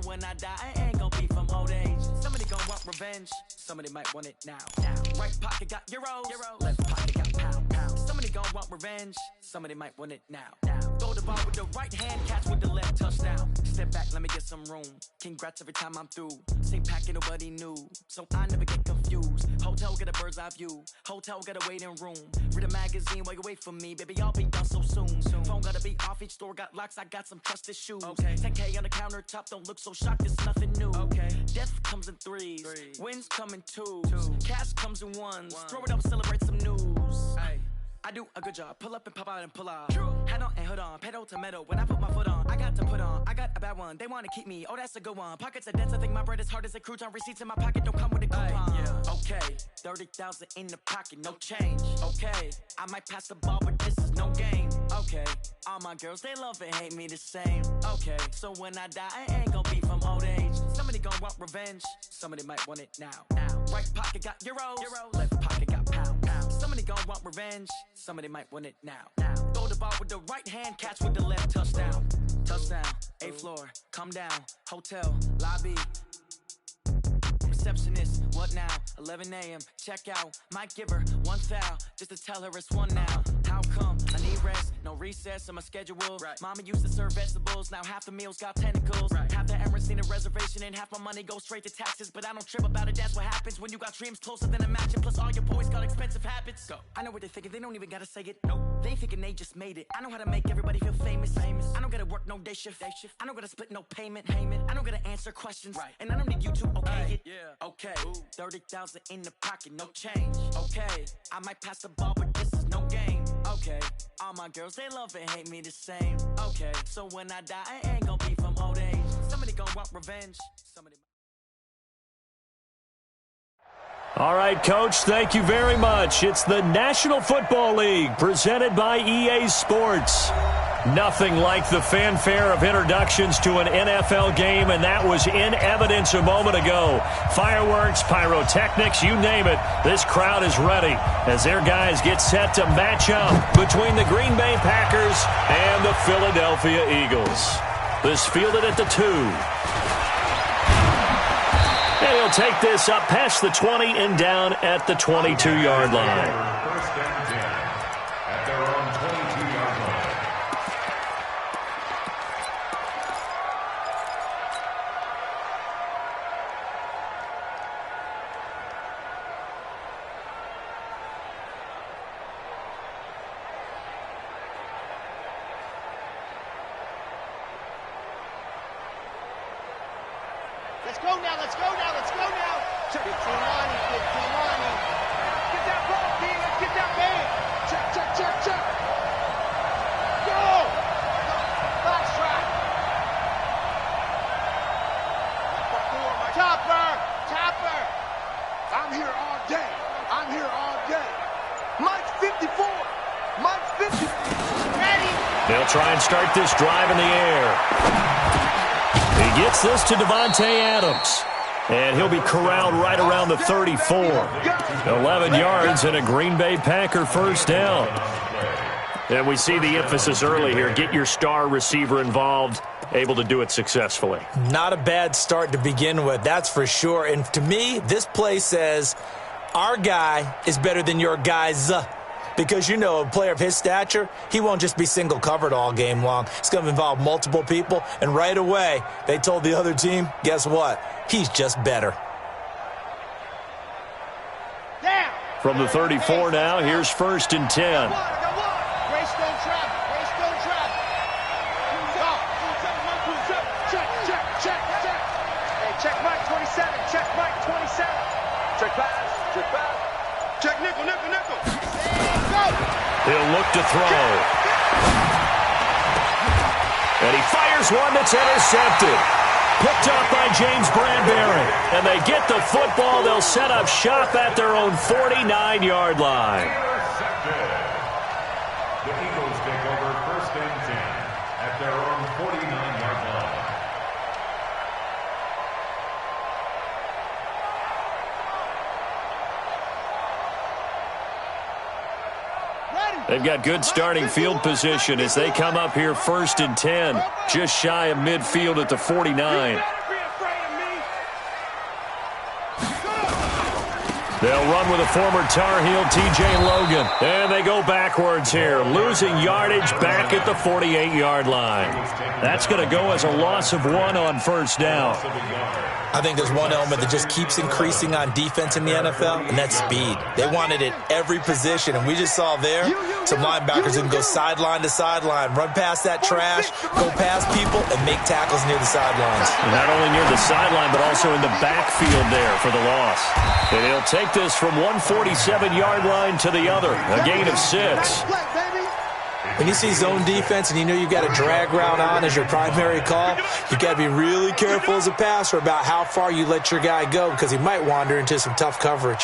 when I die, I ain't gonna be from old age. Somebody gonna want revenge, somebody might want it now. Right pocket got euros, left pocket got pound. Somebody gonna want revenge, somebody might want it now. Throw the ball with the right hand, catch with the left, touchdown. Step back, let me get some room. Congrats every time I'm through. Same packet, nobody knew, so I never get confused. Hotel get a bird's eye view, hotel get a waiting room. Read a magazine while you wait for me, baby, I'll be done so soon. Phone gotta be off, each store got locks, I got some trusted shoes. 10K on the countertop, don't look so shocked, it's nothing new. Death comes in threes, wins come in twos, cash comes in ones. Throw it up, celebrate some news. I do a good job, pull up and pop out and pull out. Head on and hood on, pedal to metal. When I put my foot on, I got to put on. I got a bad one, they wanna keep me, oh that's a good one. Pockets are dense, I think my bread is hard as a crouton. Receipts in my pocket don't come with a coupon. Okay, 30,000 in the pocket, no change. Okay, I might pass the ball, but this is no game. Okay, all my girls, they love and hate me the same. Okay, so when I die, I ain't gonna be from old age. Somebody gonna want revenge, somebody might want it now. Right pocket got euros, left pocket got pound. Somebody gonna want revenge, somebody might want it now. Throw the ball with the right hand, catch with the left, touchdown. Touchdown, 8th floor, come down, hotel, lobby. Receptionist, what now? 11 a.m., check out. Might give her one foul, just to tell her it's one now. How come? I need rest, no recess in my schedule. Mama used to serve vegetables, now half the meals got tentacles. Half the Emirates need a reservation and half my money goes straight to taxes. But I don't trip about it, that's what happens when you got dreams closer than a match. And plus all your boys got expensive habits. I know what they're thinking, they don't even gotta say it. They ain't thinking they just made it. I know how to make everybody feel famous. I don't gotta work no day shift. I don't gotta split no payment. I don't gotta answer questions. And I don't need you to okay it. Okay, 30,000 in the pocket, no change. Okay, I might pass the ball, but this is no game. Okay, all my girls, they love and hate me the same. Okay, so when I die, I ain't gonna be from old age. Somebody gonna want revenge, somebody. All right, Coach, thank you very much. It's the National Football League presented by EA Sports. Nothing like the fanfare of introductions to an NFL game, and that was in evidence a moment ago. Fireworks, pyrotechnics, you name it. This crowd is ready as their guys get set to match up between the Green Bay Packers and the Philadelphia Eagles. This fielded at the 2. And he'll take this up past the 20 and down at the 22-yard line. First and 10 at their own 22-yard line. Let's go now, let's go now, let's go now. 15 on, 15 on. Get that ball, D, let's get that man. Check. Go! Box track. Topper. I'm here all day. Mike's 54. Ready. They'll try and start this drive in the air. He gets this to Devontae Adams. And he'll be corralled right around the 34. 11 yards and a Green Bay Packer first down. And we see the emphasis early here. Get your star receiver involved, able to do it successfully. Not a bad start to begin with, that's for sure. And to me, this play says our guy is better than your guys. Because, you know, a player of his stature, he won't just be single covered all game long. It's going to involve multiple people. And right away, they told the other team, guess what? He's just better. From the 34 now, here's first and 10. Check Mike 27. Check pass. Check nickel. He'll look to throw. And he fires one that's intercepted. Picked up by James Bradbury. And they get the football. They'll set up shop at their own 49-yard line. Intercepted. The Eagles take over first and 10 at their own 49-yard line. They've got good starting field position as they come up here first and 10, just shy of midfield at the 49. They'll run with a former Tar Heel, T.J. Logan. And they go backwards here, losing yardage back at the 48-yard line. That's going to go as a loss of 1 on first down. I think there's one element that just keeps increasing on defense in the NFL, and that's speed. They want it at every position, and we just saw there some linebackers that can go sideline to sideline, run past that trash, go past people, and make tackles near the sidelines. And not only near the sideline, but also in the backfield there for the loss. And he'll take this from one 47-yard line to the other, a gain of 6. When you see zone defense and you know you've got a drag route on as your primary call, you got to be really careful as a passer about how far you let your guy go because he might wander into some tough coverage.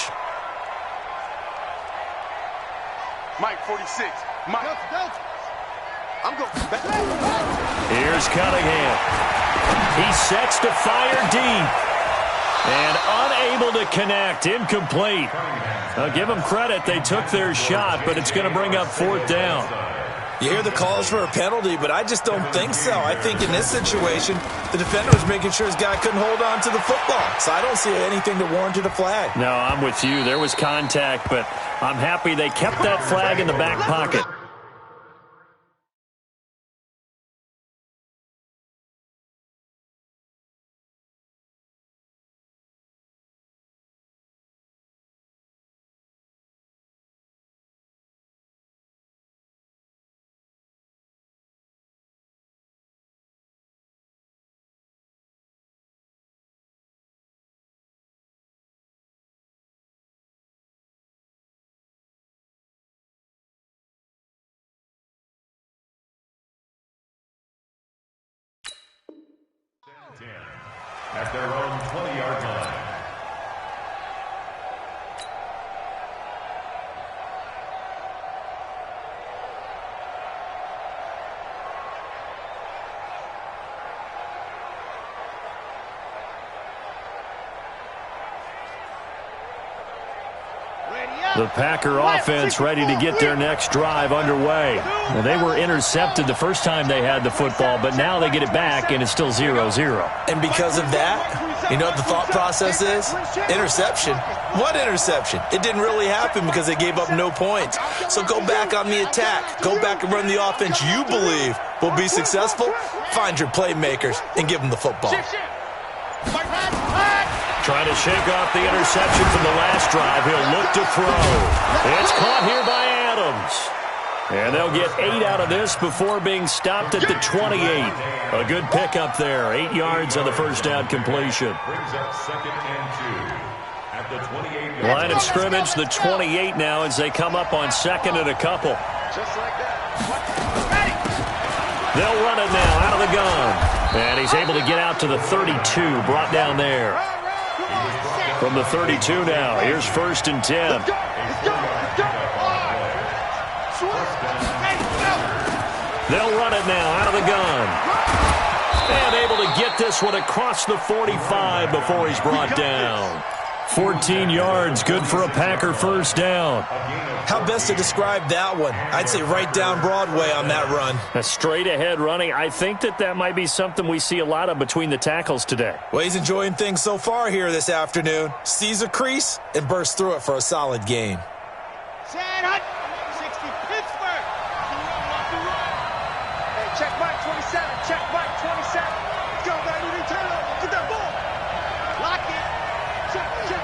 Mike 46. Mike. I'm going back. Here's Cunningham. He sets to fire deep. And unable to connect. Incomplete. I'll give them credit. They took their shot, but it's going to bring up 4th down. You hear the calls for a penalty, but I just don't think so. I think in this situation, the defender was making sure his guy couldn't hold on to the football. So I don't see anything to warrant a flag. No, I'm with you. There was contact, but I'm happy they kept that flag in the back pocket. At their own 20-yard line. The Packer offense ready to get their next drive underway. Now, they were intercepted the first time they had the football, but now they get it back, and it's still 0-0. And because of that, you know what the thought process is? Interception. What interception? It didn't really happen because they gave up no points. So go back on the attack. Go back and run the offense you believe will be successful. Find your playmakers and give them the football. Trying to shake off the interception from the last drive. He'll look to throw. It's caught here by Adams. And they'll get 8 out of this before being stopped at the 28. A good pickup there. 8 yards on the first down completion. Brings up 2nd and 2. At the 28. Line of scrimmage, the 28 now as they come up on 2nd and a couple. Just like that. They'll run it now out of the gun. And he's able to get out to the 32, brought down there. From the 32 now, here's 1st and 10. They'll run it now out of the gun. And able to get this one across the 45 before he's brought down. 14 yards, good for a Packer first down. How best to describe that one? I'd say right down Broadway on that run. A straight ahead running. I think that might be something we see a lot of between the tackles today. Well, he's enjoying things so far here this afternoon. Sees a crease and bursts through it for a solid gain. San Hunt, 60 Pittsburgh. Hey, check Mike 27. Check Mike 27. Let's go, baby. Return it. Get that ball. Lock it. Check. Yep.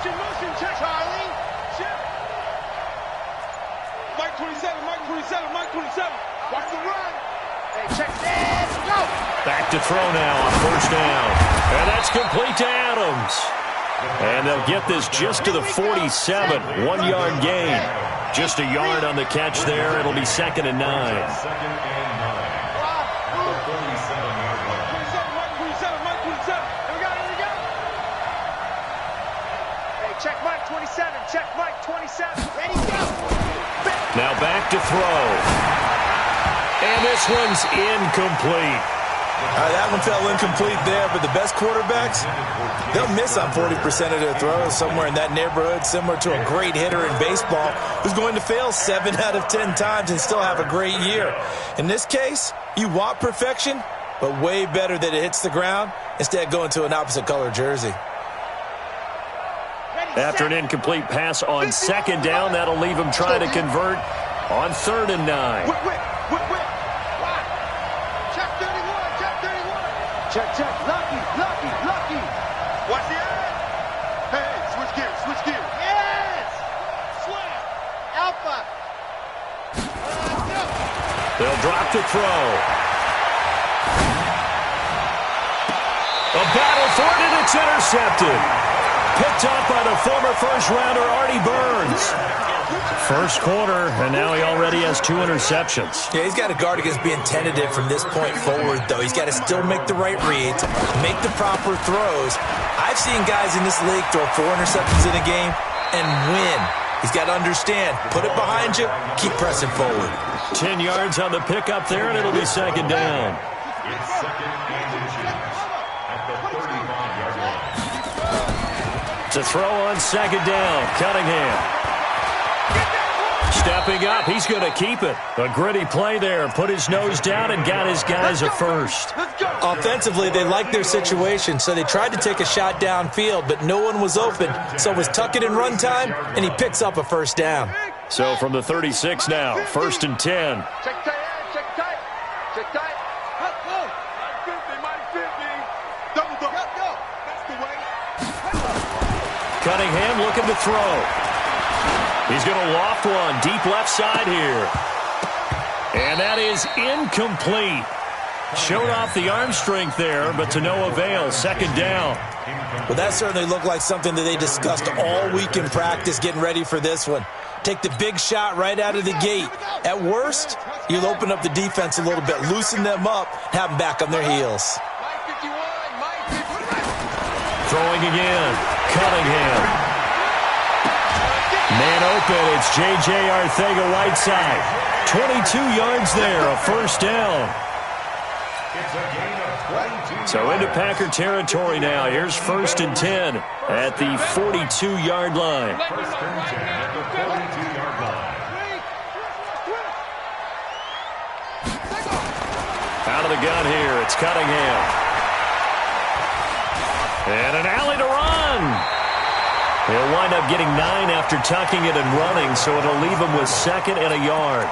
Motion. Check. Charlie. Check. Mike 27. Watch the run. Hey, check. Let's go. Back to throw now on first down. And that's complete to Adams. And they'll get this just to the 47. 1-yard gain. Just a yard on the catch there. It'll be 2nd and 9. 2nd and 9. At the 47-yard line. Mike 27. Here we go. Hey, check Mike 27. Check Mike 27. Ready, go. Now back to throw. And this one's incomplete. That one fell incomplete there, but the best quarterbacks, they'll miss on 40% of their throws, somewhere in that neighborhood, similar to a great hitter in baseball who's going to fail 7 out of 10 times and still have a great year. In this case, you want perfection, but way better that it hits the ground instead of going to an opposite color jersey. After an incomplete pass on second down, that'll leave him trying to convert on 3rd and 9. Check 31, check 31. Check, lucky. What's the end? Hey, switch gears. Yes! Slam! Alpha! No! They'll drop to throw. A battle for it, and it's intercepted. Picked up by the former first-rounder Artie Burns. First quarter, and now he already has 2 interceptions. Yeah, he's got to guard against being tentative from this point forward, though. He's got to still make the right reads, make the proper throws. I've seen guys in this league throw 4 interceptions in a game and win. He's got to understand, put it behind you, keep pressing forward. 10 yards on the pickup there, and it'll be second down. It's second and inches at the 35-yard line. To throw on second down, Cunningham. Stepping up, he's going to keep it. A gritty play there, put his nose down and got his guys a first. Offensively, they liked their situation, so they tried to take a shot downfield, but no one was open. So it was tuck it in run time, and he picks up a first down. So from the 36 now, 1st and 10. Check tight. Let's go. 50. Double. Go. That's the way. Cunningham looking to throw. He's going to loft one deep left side here. And that is incomplete. Showed off the arm strength there, but to no avail. Second down. Well, that certainly looked like something that they discussed all week in practice getting ready for this one. Take the big shot right out of the gate. At worst, you'll open up the defense a little bit, loosen them up, have them back on their heels. Throwing again. Cunningham. Man open, it's J.J. Arcega-Whiteside. 22 yards there, a first down. It's a gain of 22. So into Packer territory now. Here's 1st and 10 at the 42-yard line. 1st and 10 at the 42-yard line. Out of the gun here, it's Cunningham. And an alley to run. He'll wind up getting 9 after tucking it and running, so it'll leave him with 2nd and a yard.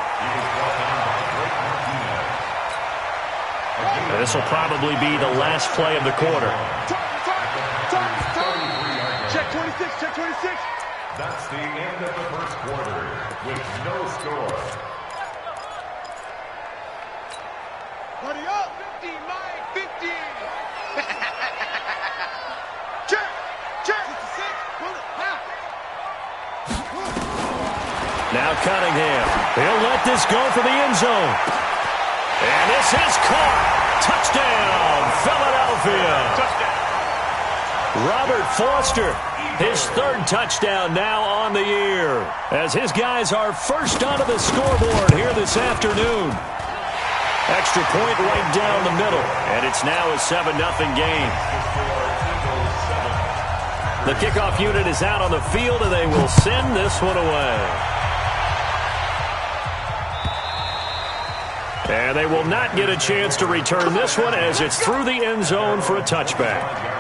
This will probably be the last play of the quarter. Check 26. That's the end of the first quarter with no score. Buddy up. 50, Mike. 50. Check. 56. Now Cunningham. He'll let this go for the end zone. And this is caught. Touchdown, Philadelphia. Robert Foster, his 3rd touchdown now on the year, as his guys are first onto the scoreboard here this afternoon. Extra point right down the middle, and it's now a 7-0 game. The kickoff unit is out on the field, and they will send this one away. And they will not get a chance to return this one as it's through the end zone for a touchback.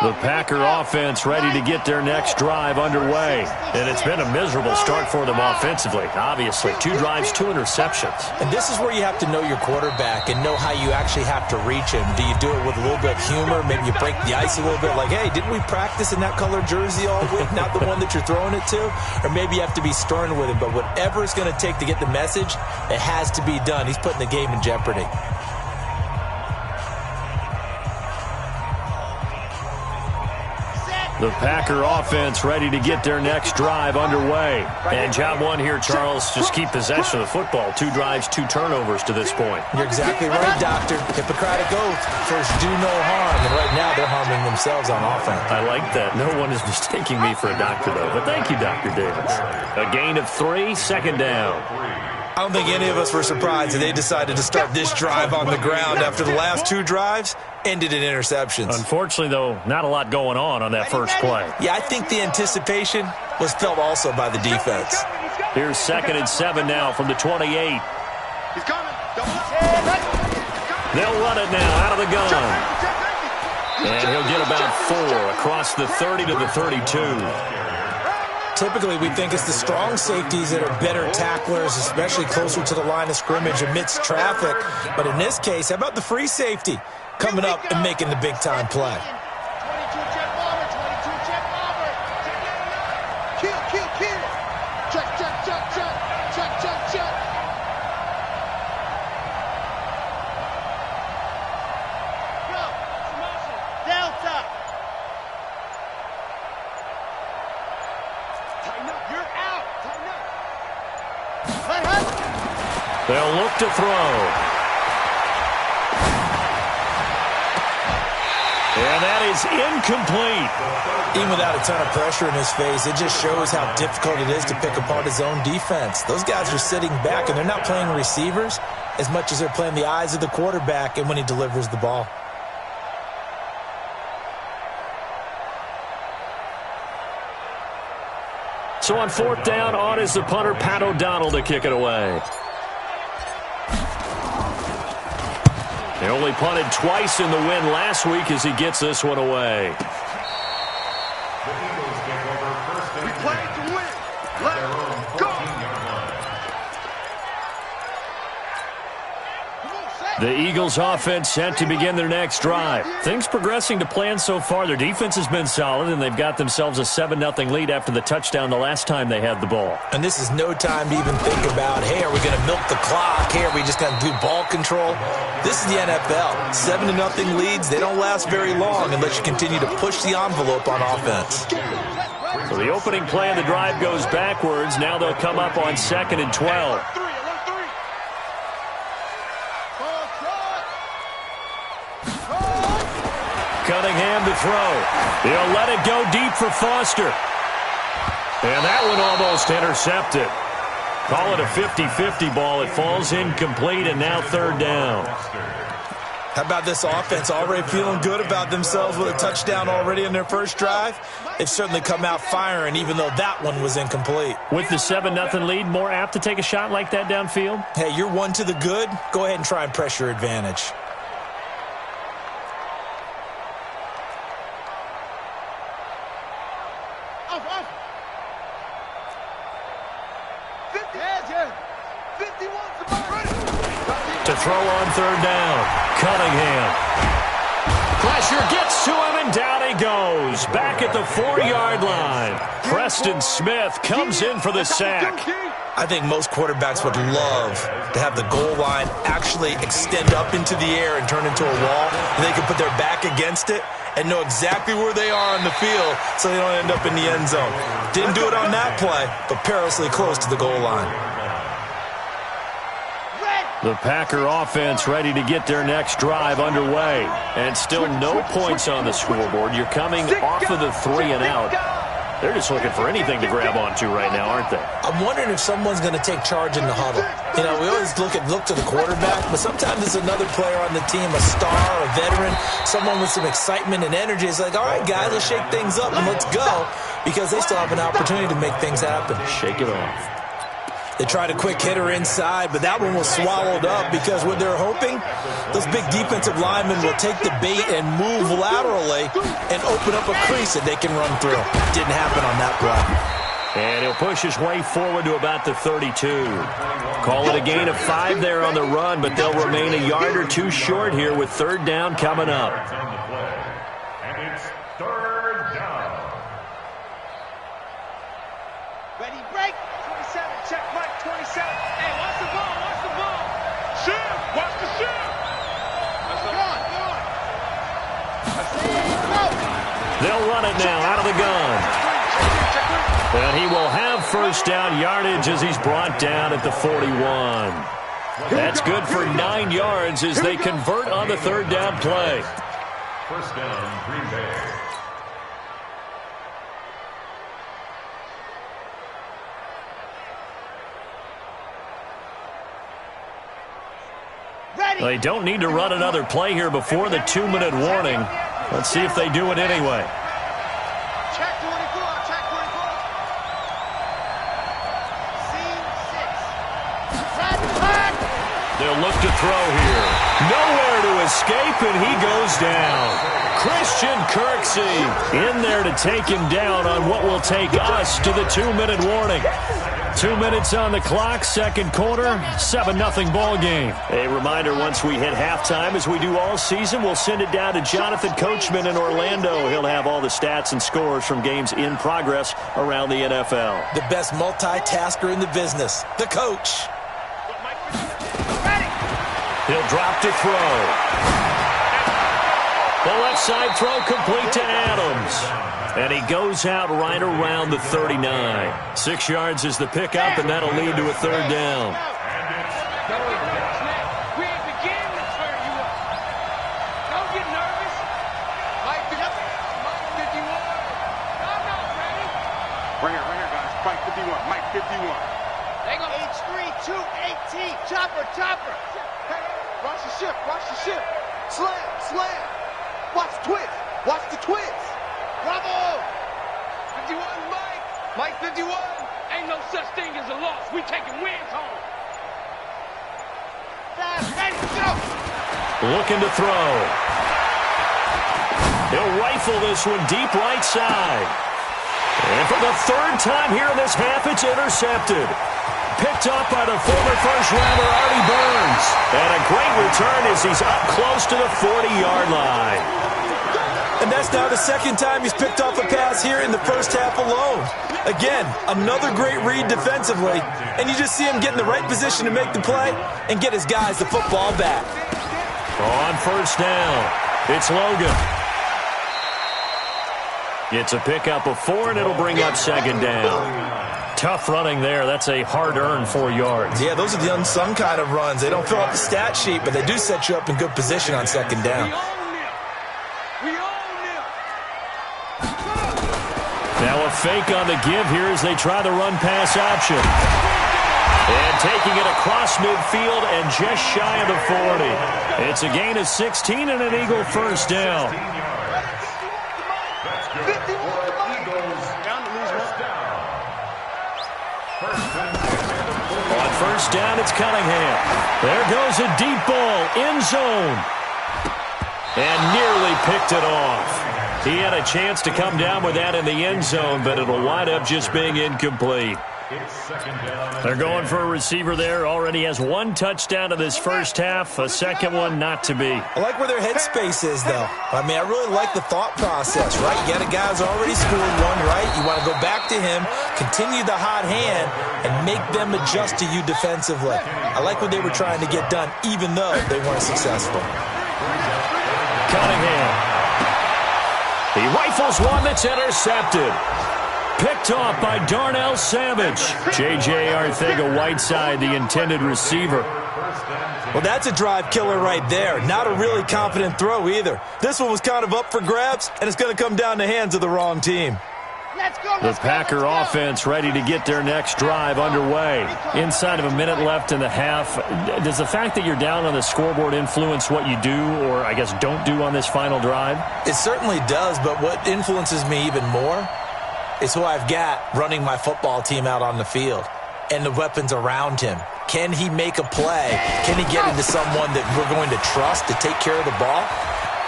The Packer offense ready to get their next drive underway. And it's been a miserable start for them offensively, obviously. 2 drives, 2 interceptions. And this is where you have to know your quarterback and know how you actually have to reach him. Do you do it with a little bit of humor? Maybe you break the ice a little bit like, hey, didn't we practice in that colored jersey all week, not the one that you're throwing it to? Or maybe you have to be stern with him. But whatever it's going to take to get the message, it has to be done. He's putting the game in jeopardy. The Packer offense ready to get their next drive underway. And job one here, Charles, just keep possession of the football. 2 drives, 2 turnovers to this point. You're exactly right, Doctor. Hippocratic oath. First, do no harm. And right now, they're harming themselves on offense. I like that. No one is mistaking me for a doctor, though. But thank you, Dr. Davis. A gain of 3, second down. I don't think any of us were surprised that they decided to start this drive on the ground after the last 2 drives ended in interceptions. Unfortunately, though, not a lot going on that first play. Yeah, I think the anticipation was felt also by the defense. Here's 2nd and 7 now from the 28. He's coming. Double up. They'll run it now out of the gun. And he'll get about 4 across the 30 to the 32. Typically, we think it's the strong safeties that are better tacklers, especially closer to the line of scrimmage amidst traffic. But in this case, how about the free safety coming up and making the big-time play? 22 jet bomber, 22 jet bomber. Kill, kill, kill. Check, check, check, check. Check, check, check. Go. Delta. Tighten up. You're out. Tighten up. Hut, hut. They'll look to throw. And that is incomplete. Even without a ton of pressure in his face, it just shows how difficult it is to pick apart his own defense. Those guys are sitting back, and they're not playing receivers as much as they're playing the eyes of the quarterback and when he delivers the ball. So on 4th down, on is the punter, Pat O'Donnell, to kick it away. They only punted twice in the win last week as he gets this one away. The Eagles take over first and 10. Play to win. Let's go. 14-yard line. Come on, set. The Eagles offense set to begin their next drive. Things progressing to plan so far. Their defense has been solid, and they've got themselves a 7-0 lead after the touchdown the last time they had the ball. And this is no time to even think about, hey, are we going to milk the clock? Hey, are we just going to do ball control? This is the NFL. 7-0 leads, they don't last very long unless you continue to push the envelope on offense. So the opening play of the drive goes backwards. Now they'll come up on 2nd and 12. Cunningham to throw. He'll let it go deep for Foster. And that one almost intercepted. Call it a 50-50 ball. It falls incomplete, and now 3rd down. How about this offense already feeling good about themselves with a touchdown already in their first drive? They've certainly come out firing, even though that one was incomplete. With the 7-0 lead, more apt to take a shot like that downfield? Hey, you're one to the good. Go ahead and try and press your advantage. Off, off. 50. 51's the ball. To throw on 3rd down. Cunningham. Pressure gets to him, and down he goes. Back at the 4-yard line. Preston Smith comes in for the sack. I think most quarterbacks would love to have the goal line actually extend up into the air and turn into a wall, and they can put their back against it and know exactly where they are on the field so they don't end up in the end zone. Didn't do it on that play, but perilously close to the goal line. The Packer offense ready to get their next drive underway. And still no points on the scoreboard. You're coming off of the 3 and out. They're just looking for anything to grab onto right now, aren't they? I'm wondering if someone's going to take charge in the huddle. You know, we always look to the quarterback, but sometimes it's another player on the team, a star, a veteran, someone with some excitement and energy. It's like, all right, guys, let's shake things up and let's go, because they still have an opportunity to make things happen. Shake it off. They tried a quick hitter inside, but that one was swallowed up because what they're hoping, those big defensive linemen will take the bait and move laterally and open up a crease that they can run through. Didn't happen on that play. And he'll push his way forward to about the 32. Call it a gain of 5 there on the run, but they'll remain a yard or two short here with 3rd down coming up. And it's 3rd down. Ready, break. 27, check, Mike, 27. Hey, watch the ball, watch the ball. Shoot, watch the shoot. Go on. They'll run it now out of the gun. And he will have 1st down yardage as he's brought down at the 41. That's good for 9 yards as they convert on the 3rd down play. 1st down, Greenbay. They don't need to run another play here before the 2-minute warning. Let's see if they do it anyway. Check 24, check 24. Scene 6. Red flag. They'll look to throw here. Nowhere to escape, and he goes down. Christian Kirksey in there to take him down on what will take us to the 2-minute warning. 2 minutes on the clock, second quarter, 7-0 ball game. A reminder, once we hit halftime, as we do all season, we'll send it down to Jonathan Coachman in Orlando. He'll have all the stats and scores from games in progress around the NFL. The best multitasker in the business, the coach. He'll drop to throw. The left side throw complete to Adams. And he goes out right around the 39. 6 yards is the pickup, and that'll lead to a third down. We ain't begin to turn you up. Don't get nervous. Mike 51. I'm not ready. Right here, guys. Mike 51. Mike 51. They go H3-2-18. Chopper. Hey, watch the ship. Slam. Watch the twist. Bravo. 51, Mike 51. Ain't no such thing as a loss. We taking wins home. Ready, go. Looking to throw. He'll rifle this one deep right side. And for the third time here in this half, it's intercepted. Picked up by the former first-rounder Artie Burns. And a great return as he's up close to the 40-yard line. And that's now the second time he's picked off a pass here in the first half alone. Again, another great read defensively. And you just see him get in the right position to make the play and get his guys the football back. On first down, it's Logan. It's a pickup of 4, and it'll bring up second down. Tough running there. That's a hard-earned 4 yards. Yeah, those are the unsung kind of runs. They don't fill up the stat sheet, but they do set you up in good position on second down. Now a fake on the give here as they try the run-pass option. And taking it across midfield and just shy of the 40. It's a gain of 16 and an Eagle first down. On first down, it's Cunningham. There goes a deep ball, end zone. And nearly picked it off. He had a chance to come down with that in the end zone, but it'll wind up just being incomplete. They're going for a receiver there. Already has 1 touchdown in this first half. A second one not to be. I like where their headspace is, though. I mean, I really like the thought process, right? You got a guy who's already scored 1, right? You want to go back to him, continue the hot hand, and make them adjust to you defensively. I like what they were trying to get done, even though they weren't successful. Cunningham. He rifles one that's intercepted. Picked off by Darnell Savage. J.J. Arcega-Whiteside, the intended receiver. Well, that's a drive killer right there. Not a really confident throw either. This one was kind of up for grabs, and it's going to come down the hands of the wrong team. The Packer offense ready to get their next drive underway. Inside of a minute left in the half. Does the fact that you're down on the scoreboard influence what you do, or I guess don't do on this final drive? It certainly does, but what influences me even more is who I've got running my football team out on the field and the weapons around him. Can he make a play? Can he get into someone that we're going to trust to take care of the ball?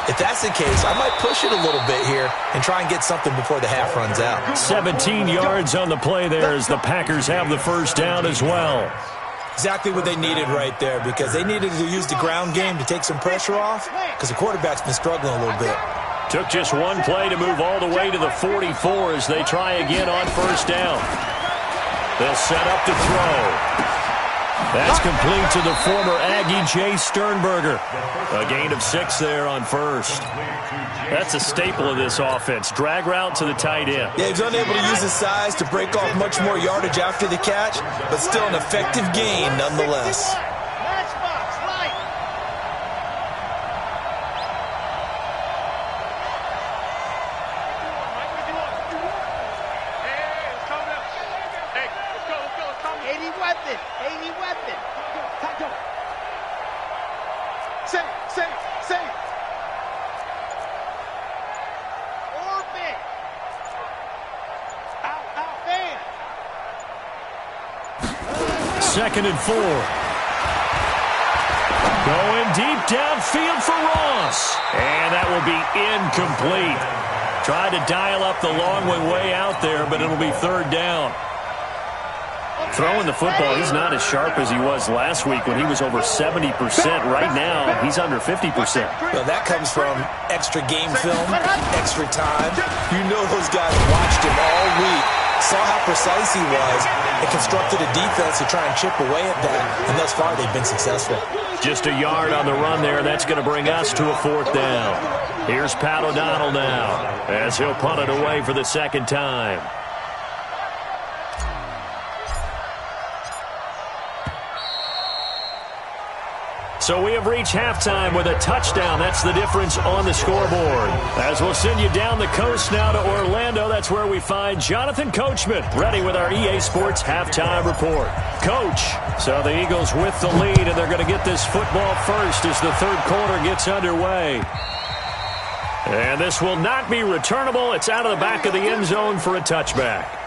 If that's the case, I might push it a little bit here and try and get something before the half runs out. 17 yards on the play there as the Packers have the first down as well. Exactly what they needed right there, because they needed to use the ground game to take some pressure off, because the quarterback's been struggling a little bit. Took just 1 play to move all the way to the 44 as they try again on first down. They'll set up to throw. That's complete to the former Aggie, Jay Sternberger. A gain of 6 there on first. That's a staple of this offense. Drag route to the tight end. Yeah, he's unable to use his size to break off much more yardage after the catch, but still an effective gain nonetheless. Second and 4. Going deep downfield for Ross. And that will be incomplete. Tried to dial up the long one way out there, but it'll be third down. Throwing the football, he's not as sharp as he was last week when he was over 70%. Right now, he's under 50%. Well, that comes from extra game film, extra time. You know those guys watched him all week, saw how precise he was, and constructed a defense to try and chip away at that. And thus far, they've been successful. Just a yard on the run there. That's going to bring us to a fourth down. Here's Pat O'Donnell now as he'll punt it away for the second time. So we have reached halftime with a touchdown. That's the difference on the scoreboard. As we'll send you down the coast now to Orlando, that's where we find Jonathan Coachman, ready with our EA Sports Halftime Report. Coach, so the Eagles with the lead, and they're going to get this football first as the third quarter gets underway. And this will not be returnable. It's out of the back of the end zone for a touchback.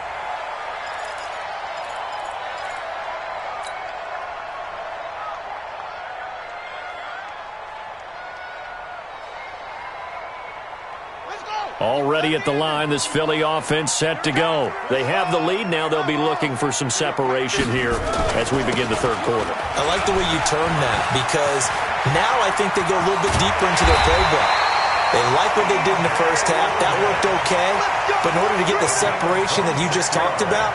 Already at the line, this Philly offense set to go. They have the lead. Now they'll be looking for some separation here as we begin the third quarter. I like the way you term that because now I think they go a little bit deeper into their playbook. They like what they did in the first half. That worked okay. But in order to get the separation that you just talked about,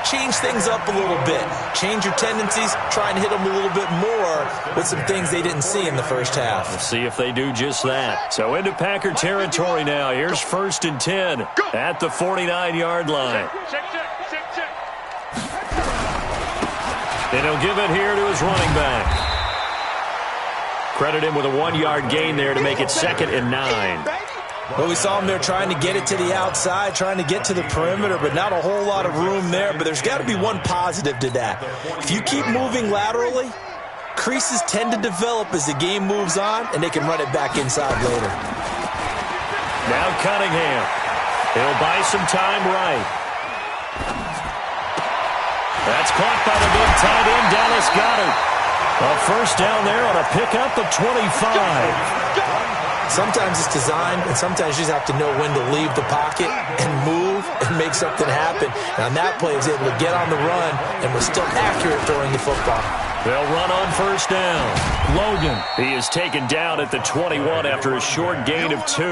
change things up a little bit. Change your tendencies. Try and hit them a little bit more with some things they didn't see in the first half. Let's see if they do just that. So into Packer territory now. Here's 1st and 10 at the 49-yard line. And he'll give it here to his running back. Credit him with a 1-yard gain there to make it 2nd and 9. Well, we saw him there trying to get it to the outside, trying to get to the perimeter, but not a whole lot of room there. But there's got to be one positive to that. If you keep moving laterally, creases tend to develop as the game moves on, and they can run it back inside later. Now Cunningham. He'll buy some time right. That's caught by the big tight end, Dallas Goedert. A first down there on a pickup of 25. Sometimes it's designed, and sometimes you just have to know when to leave the pocket and move and make something happen. And on that play, he was able to get on the run and was still accurate throwing the football. They'll run on first down. Logan, he is taken down at the 21 after a short gain of 2.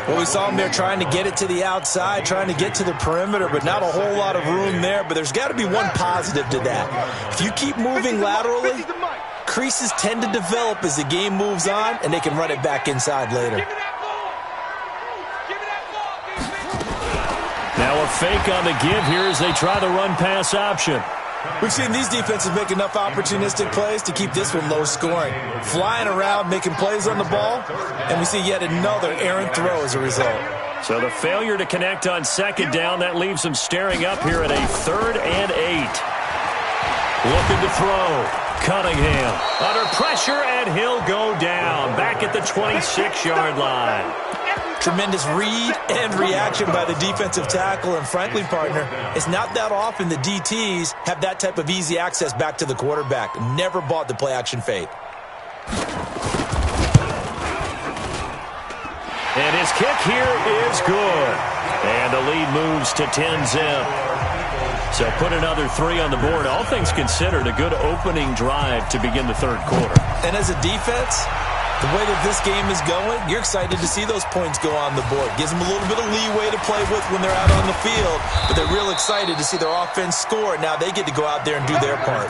Well, we saw him there trying to get it to the outside, trying to get to the perimeter, but not a whole lot of room there. But there's got to be one positive to that. If you keep moving laterally, creases tend to develop as the game moves on, and they can run it back inside later. Now a fake on the give here as they try the run-pass option. We've seen these defenses make enough opportunistic plays to keep this one low scoring. Flying around, making plays on the ball, and we see yet another errant throw as a result. So the failure to connect on 2nd down, that leaves them staring up here at a 3rd and 8. Looking to throw. Cunningham under pressure, and he'll go down back at the 26-yard line. Tremendous read and reaction by the defensive tackle, and frankly, partner, it's not that often the DTs have that type of easy access back to the quarterback. Never bought the play-action fake. And his kick here is good. And the lead moves to 10-zip. So put another 3 on the board. All things considered, a good opening drive to begin the third quarter. And as a defense, the way that this game is going, you're excited to see those points go on the board. Gives them a little bit of leeway to play with when they're out on the field, but they're real excited to see their offense score. Now they get to go out there and do their part.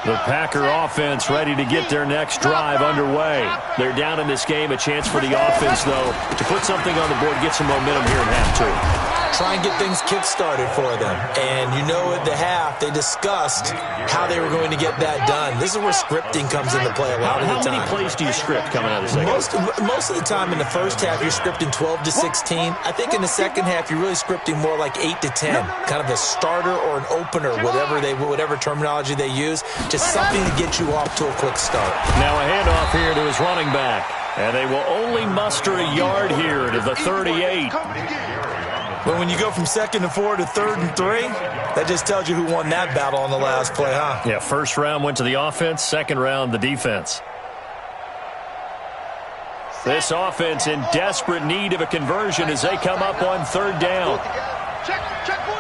The Packer offense ready to get their next drive underway. They're down in this game. A chance for the offense, though, to put something on the board, get some momentum here in half 2. Try and get things kick-started for them. And you know at the half, they discussed how they were going to get that done. This is where scripting comes into play a lot of the time. How many plays do you script coming out of the second? Most of the time in the first half, you're scripting 12 to 16. I think in the second half, you're really scripting more like 8 to 10. Kind of a starter or an opener, whatever terminology they use. Just something to get you off to a quick start. Now a handoff here to his running back. And they will only muster a yard here to the 38. But when you go from 2nd and 4 to 3rd and 3, that just tells you who won that battle on the last play, huh? Yeah, first round went to the offense, second round the defense. This offense in desperate need of a conversion as they come up on 3rd down. Check,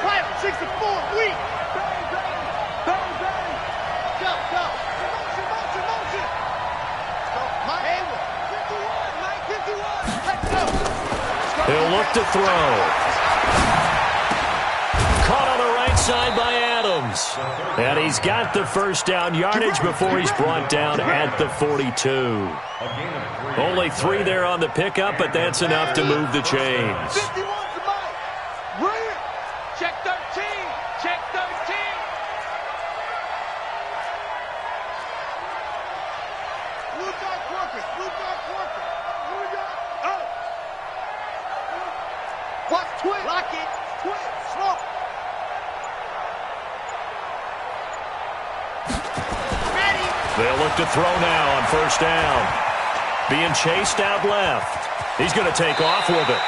quiet, 64, weak. Go. Motion. Mike 51. Let's go. He'll look to throw. Caught on the right side by Adams. And he's got the first down yardage before he's brought down at the 42. Only 3 there on the pickup, but that's enough to move the chains. 51 to Mike. Bring it. Check 13. Check 13. Blue dog worker. Here we go. Oh. Watch twist. Lock it. Twist. Slow. Ready. They'll look to throw now on first down. Being chased out left. He's going to take off with it.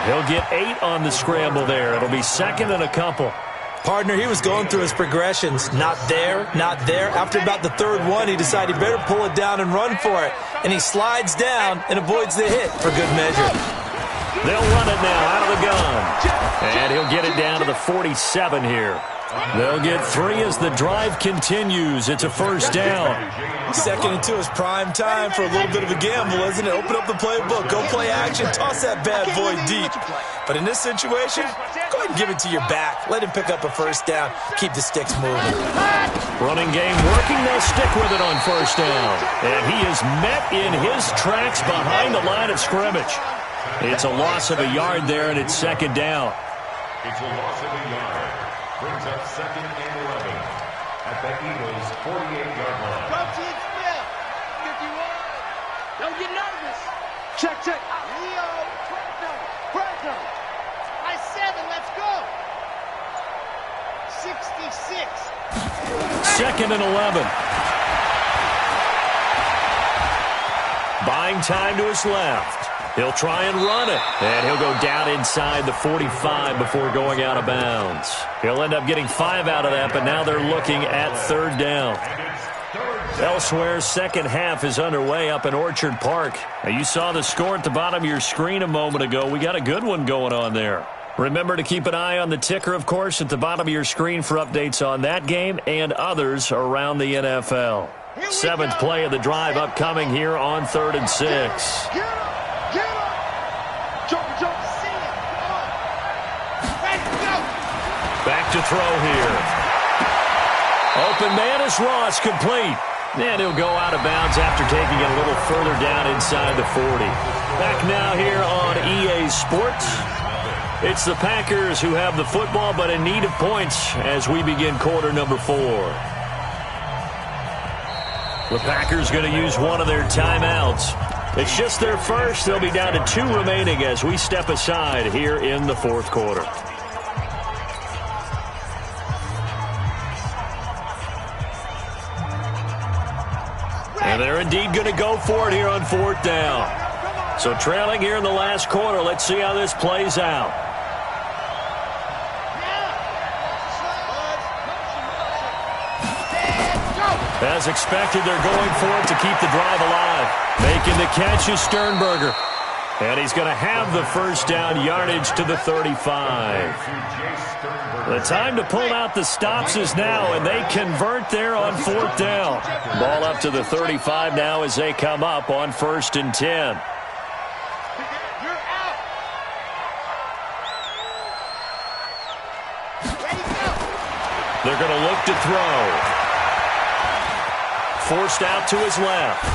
He'll get 8 on the scramble there. It'll be 2nd and a couple. Partner, he was going through his progressions. Not there. After about the 3rd one, he decided he better pull it down and run for it. And he slides down and avoids the hit for good measure. They'll run it now out of the gun. And he'll get it down to the 47 here. They'll get 3 as the drive continues. It's a first down. 2nd and 2 is prime time for a little bit of a gamble, isn't it? Open up the playbook, go play action, toss that bad boy deep. But in this situation, go ahead and give it to your back. Let him pick up a first down. Keep the sticks moving. Running game working. They'll stick with it on first down. And he is met in his tracks behind the line of scrimmage. It's a loss of a yard there, and it's 2nd down. It's a loss of a yard. Brings up 2nd and 11 at the Eagles' 48-yard line. Go team Smith. 51. Don't get nervous. Check. Leo. Franco. I 7. Let's go. 66. 2nd and 11. Buying time to his left. He'll try and run it, and he'll go down inside the 45 before going out of bounds. He'll end up getting 5 out of that, but now they're looking at 3rd down. Elsewhere, second half is underway up in Orchard Park. Now, you saw the score at the bottom of your screen a moment ago. We got a good one going on there. Remember to keep an eye on the ticker, of course, at the bottom of your screen for updates on that game and others around the NFL. 7th play of the drive upcoming here on 3rd and 6. Back to throw here. Open man is Ross, complete. And he'll go out of bounds after taking it a little further down inside the 40. Back now here on EA Sports. It's the Packers who have the football, but in need of points as we begin quarter number 4. The Packers going to use one of their timeouts. It's just their first. They'll be down to 2 remaining as we step aside here in the 4th quarter. And they're indeed going to go for it here on 4th down. So trailing here in the last quarter. Let's see how this plays out. As expected, they're going for it to keep the drive alive. Making the catch is Sternberger. And he's going to have the first down yardage to the 35. The time to pull out the stops is now, and they convert there on 4th down. Ball up to the 35 now as they come up on 1st and 10. They're going to look to throw. Forced out to his left.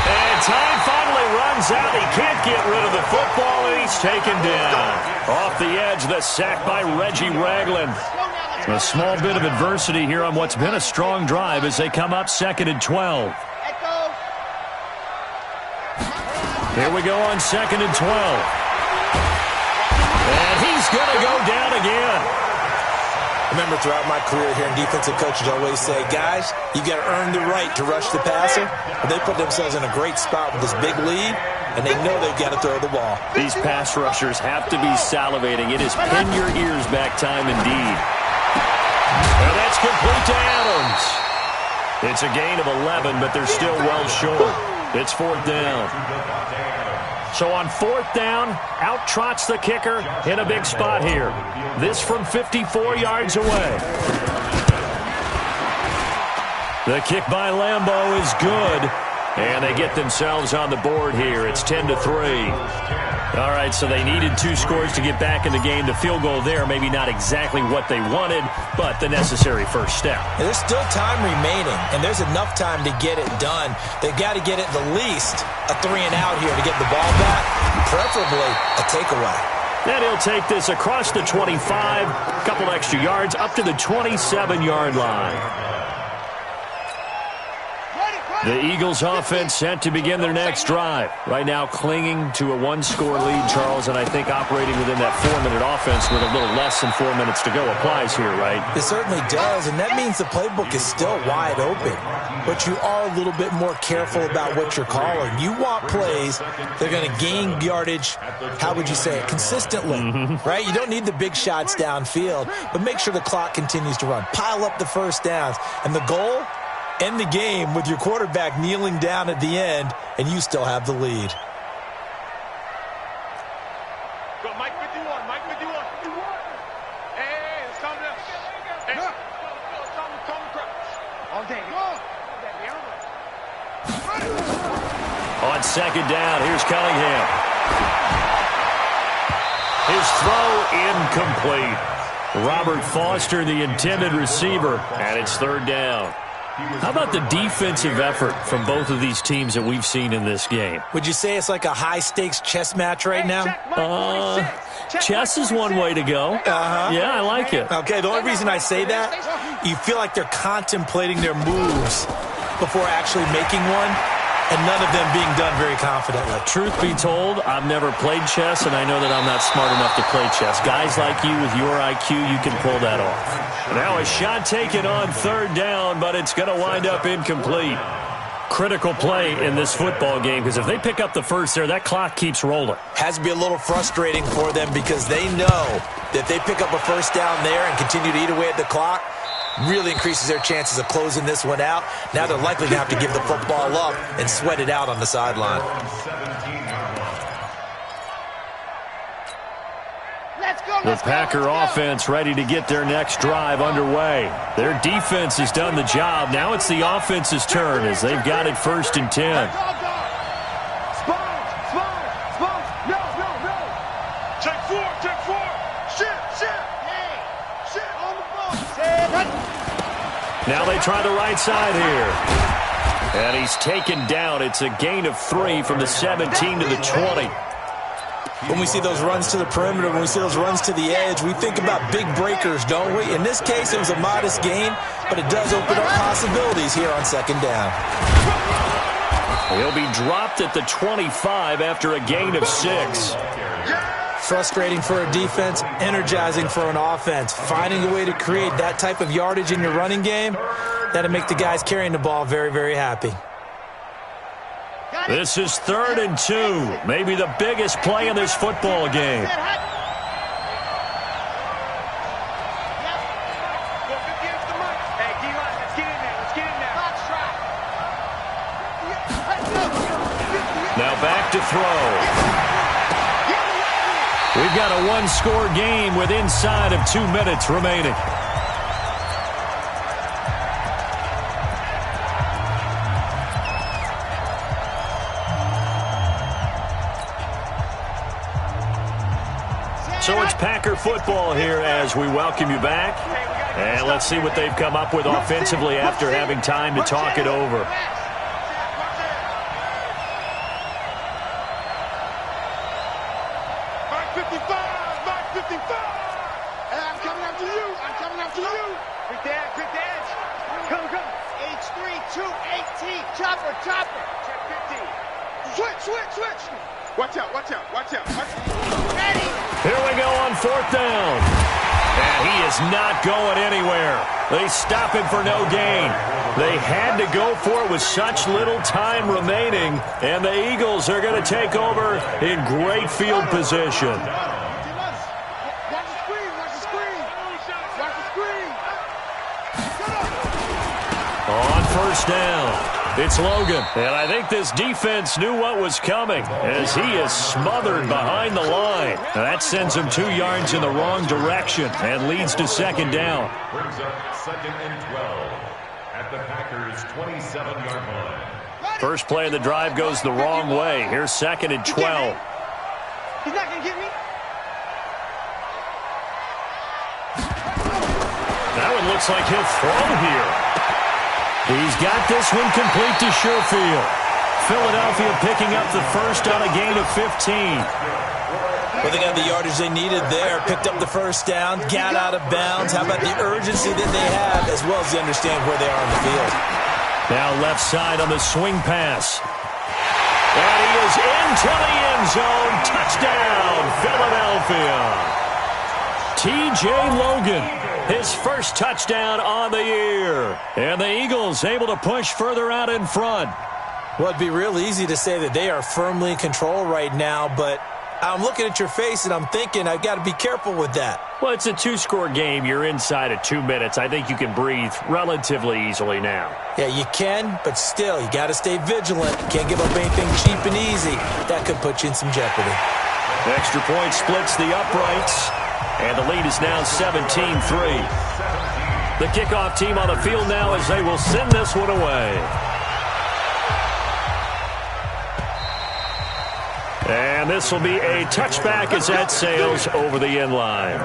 And time finally runs out. He can't get rid of the football, and he's taken down. Off the edge, the sack by Reggie Ragland. A small bit of adversity here on what's been a strong drive as they come up 2nd and 12. Here we go on 2nd and 12. And he's going to go down again. remember throughout my career here in defensive coaches always say, guys, you got to earn the right to rush the passer. But they put themselves in a great spot with this big lead, and they know they've got to throw the ball. These pass rushers have to be salivating. It is pin your ears back time indeed. And that's complete to Adams. It's a gain of 11, but they're still well short. It's 4th down. So on 4th down, out trots the kicker in a big spot here. This from 54 yards away. The kick by Lambeau is good, and they get themselves on the board here. It's 10-3. All right, so they needed 2 scores to get back in the game. The field goal there, maybe not exactly what they wanted, but the necessary first step. And there's still time remaining, and there's enough time to get it done. They've got to get it the least a 3-and-out here to get the ball back, preferably a takeaway. And he'll take this across the 25, a couple extra yards, up to the 27-yard line. The Eagles offense set to begin their next drive. Right now clinging to a 1-score lead, Charles, and I think operating within that 4-minute offense with a little less than 4 minutes to go applies here, right? It certainly does, and that means the playbook is still wide open. But you are a little bit more careful about what you're calling. You want plays that are going to gain yardage, how would you say it, consistently, right? You don't need the big shots downfield, but make sure the clock continues to run. Pile up the first downs, and the goal? End the game with your quarterback kneeling down at the end, and you still have the lead. Go, Mike 51, Mike 51. Hey, it's coming up. Hey, go, come crouch. All day, go. On 2nd down, here's Cunningham. His throw incomplete. Robert Foster, the intended receiver, and it's 3rd down. How about the defensive effort from both of these teams that we've seen in this game? Would you say it's like a high-stakes chess match right now? Chess is one way to go. Yeah, I like it. Okay, the only reason I say that, you feel like they're contemplating their moves before actually making one, and none of them being done very confidently. Truth be told, I've never played chess, and I know that I'm not smart enough to play chess. Guys like you with your IQ, you can pull that off. Now a shot taken on 3rd down, but it's going to wind up incomplete. Critical play in this football game, because if they pick up the first there, that clock keeps rolling. Has to be a little frustrating for them because they know that if they pick up a first down there and continue to eat away at the clock, really increases their chances of closing this one out. Now they're likely to have to give the football up and sweat it out on the sideline. The Packer offense ready to get their next drive underway. Their defense has done the job. Now it's the offense's turn as they've got it 1st and 10. Take 4. Shit on the ball. Now they try the right side here. And he's taken down. It's a gain of 3 from the 17 to the 20. When we see those runs to the perimeter, when we see those runs to the edge, we think about big breakers, don't we? In this case, it was a modest gain, but it does open up possibilities here on 2nd down. He'll be dropped at the 25 after a gain of 6. Frustrating for a defense, energizing for an offense. Finding a way to create that type of yardage in your running game, that'll make the guys carrying the ball very, very happy. This is 3rd and 2. Maybe the biggest play in this football game. Now back to throw. We've got a 1-score game with inside of 2 minutes remaining. So it's Packer football here as we welcome you back. And let's see what they've come up with offensively after having time to talk it over. Watch out. Here we go on 4th down. And he is not going anywhere. They stop him for no gain. They had to go for it with such little time remaining, and the Eagles are going to take over in great field position. On first down, it's Logan. And I think this defense knew what was coming as he is smothered behind the line. Now that sends him 2 yards in the wrong direction and leads to second down. Brings up 2nd and 12 at the Packers' 27-yard line. First play of the drive goes the wrong way. Here's 2nd and 12. He's not going to get me. That one looks like he'll throw here. He's got this one complete to Sherfield. Philadelphia picking up the first on a gain of 15. Well, they got the yardage they needed there, picked up the first down, got out of bounds. How about the urgency that they have, as well as they understand where they are on the field. Now left side on the swing pass. And he is into the end zone. Touchdown, Philadelphia. T.J. Logan, his first touchdown on the year. And the Eagles able to push further out in front. Well, it'd be real easy to say that they are firmly in control right now, but I'm looking at your face and I'm thinking I've got to be careful with that. Well, it's a 2-score game. You're inside of 2 minutes. I think you can breathe relatively easily now. Yeah, you can, but still, you got to stay vigilant. You can't give up anything cheap and easy. That could put you in some jeopardy. Extra point splits the uprights. And the lead is now 17-3. The kickoff team on the field now as they will send this one away. And this will be a touchback as that sails over the end line.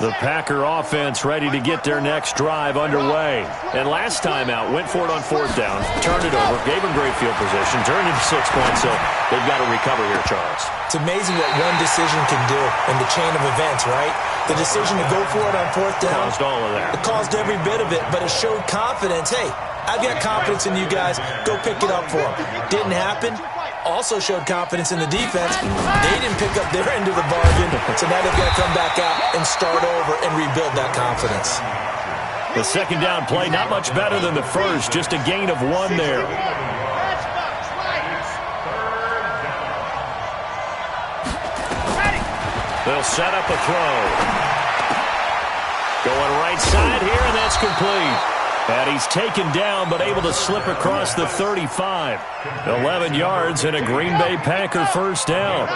The Packer offense ready to get their next drive underway. And last time out, went for it on 4th down, turned it over, gave them great field position, turned it to 6 points, so they've got to recover here, Charles. It's amazing what one decision can do in the chain of events, right? The decision to go for it on 4th down. Caused all of that. It caused every bit of it, but it showed confidence. Hey, I've got confidence in you guys. Go pick it up for them. Didn't happen. Also showed confidence in the defense. They didn't pick up their end of the bargain, so now they've got to come back out and start over and rebuild that confidence. The second down play, not much better than the first, just a gain of 1 there. They'll set up a throw. Going right side here, and that's complete. And he's taken down, but able to slip across the 35. 11 yards and a Green Bay Packer first down.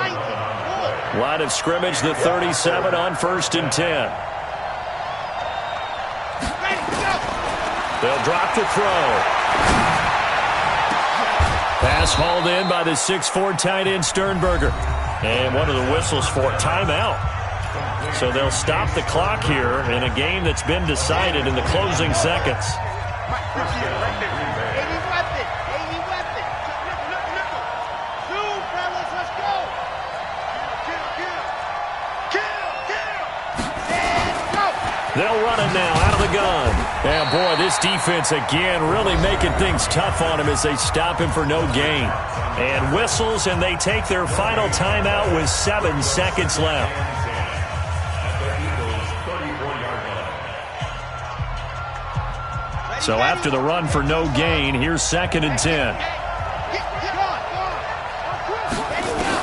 Line of scrimmage, the 37 on 1st and 10. They'll drop the throw. Pass hauled in by the 6'4" tight end Sternberger. And one of the whistles for timeout. So they'll stop the clock here in a game that's been decided in the closing seconds. They'll run it now out of the gun. And boy, this defense again really making things tough on him as they stop him for no gain. And whistles, and they take their final timeout with 7 seconds left. So after the run for no gain, here's 2nd and 10.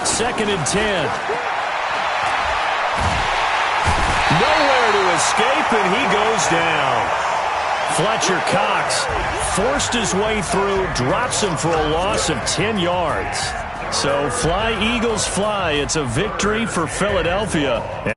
2nd and 10. Nowhere to escape, and he goes down. Fletcher Cox forced his way through, drops him for a loss of 10 yards. So fly, Eagles, fly. It's a victory for Philadelphia.